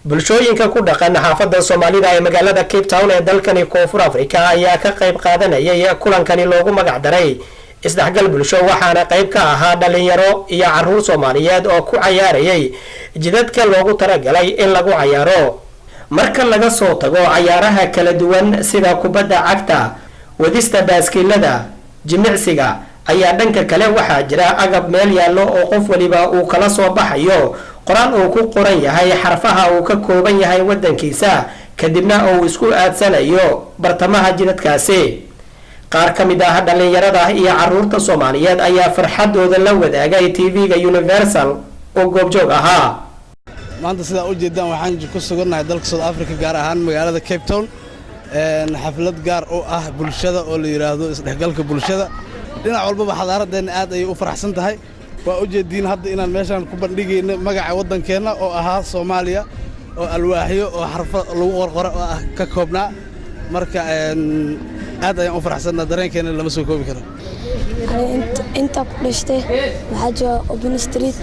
bulshooyinka ku dhaqan xaafadda Soomaalida ee magaalada Cape Town ee dalkani Koonfur Afrika ayaa ka qayb qaadanayay kulankani loogu magac daray isdhexgal bulsho waxaana qayb ka ahaa dhalinyaro iyo caruur Soomaaliyeed oo ku ciyaarayay jidadka loogu talagalay in lagu ciyaaro marka laga soo tago ciyaaraha kala duwan sida kubadda cagta wadista baaskiilada jimicsiga ayaa dhanka kale waxaa jira agab meel yaallo oo qof waliba uu kala soo baxayo qoraan uu ku qoran yahay xarfaha uu ka kooban yahay wadankiisa kadibna uu isku aadsanayo bartamaha jidadkaasi qaar ka mid ah dhalinyarada iyo caruurta Soomaaliyeed ayaa farxadooda la wadaagay TV-ga Universal oo goobjoog ahaa maanta sida u jeedaan waxaan ku suganahay dalka South Africa gaar ahaan magaalada Cape Town xaflad gaar oo ah bulshada oo la yiraahdo isdhexgalka bulshada dhinac walba xadaaradeen aad ay u faraxsan tahay waa u jeedin hadda inaan meeshan ku bandhigayno magaca wadankeena oo ahaa Soomaaliya oo alwaaxiyo oo xarfo lagu qorqoro ah ka koobnaa marka aad ayaan u faraxsanahay dareenkeena lama soo koobi karo inta ku dhashtay waxa jooga Open Street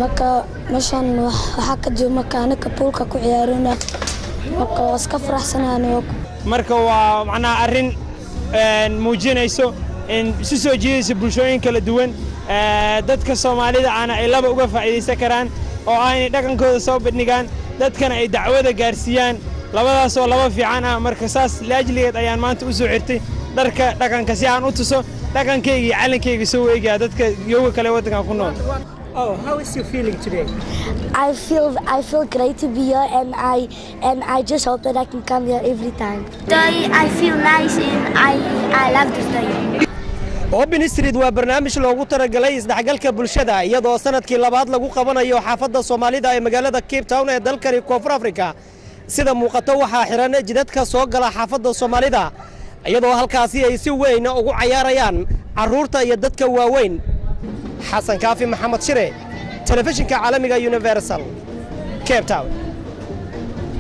marka meeshan waxa ka jooga makaanka poolka ku ciyaarana marka iska faraxsanahay marka waa macna arin muujinayso in si soo jeedaysa bulshooyin kala duwan dadka Soomaalida ana ay laba uga faa'iideysan karaan oo ay dhaqankooda soo bandhigaan dadkana ay dacwada gaarsiiyaan labadaas oo laba fiican ah marka saas laajligeed ayaan maanta u soo xirtay dharka dhaqanka si aan u tuso dhaqankayga iyo calankayga soo weegaa dadka yoga kale wadanka ku nool. Oh, how is you feeling today? I feel great to be here and I just hope that I can come here every time. Today I feel nice and I love this day. Open Street waa barnaamij loogu talagalay isdhexgalka bulshada iyadoo sanadkii labaad lagu qabanayo xaafadda Soomaalida ee magaalada Cape Town ee dalkani Koonfur Afrika sida muuqato waxaa xiran jidadka soo gala xaafadda Soomaalida iyadoo halkaasi ay si weyn ugu ciyaarayaan caruurta iyo dadka waaweyn Xasan Kaafi Maxamed Shire telefishinka caalamiga Universal Cape Town.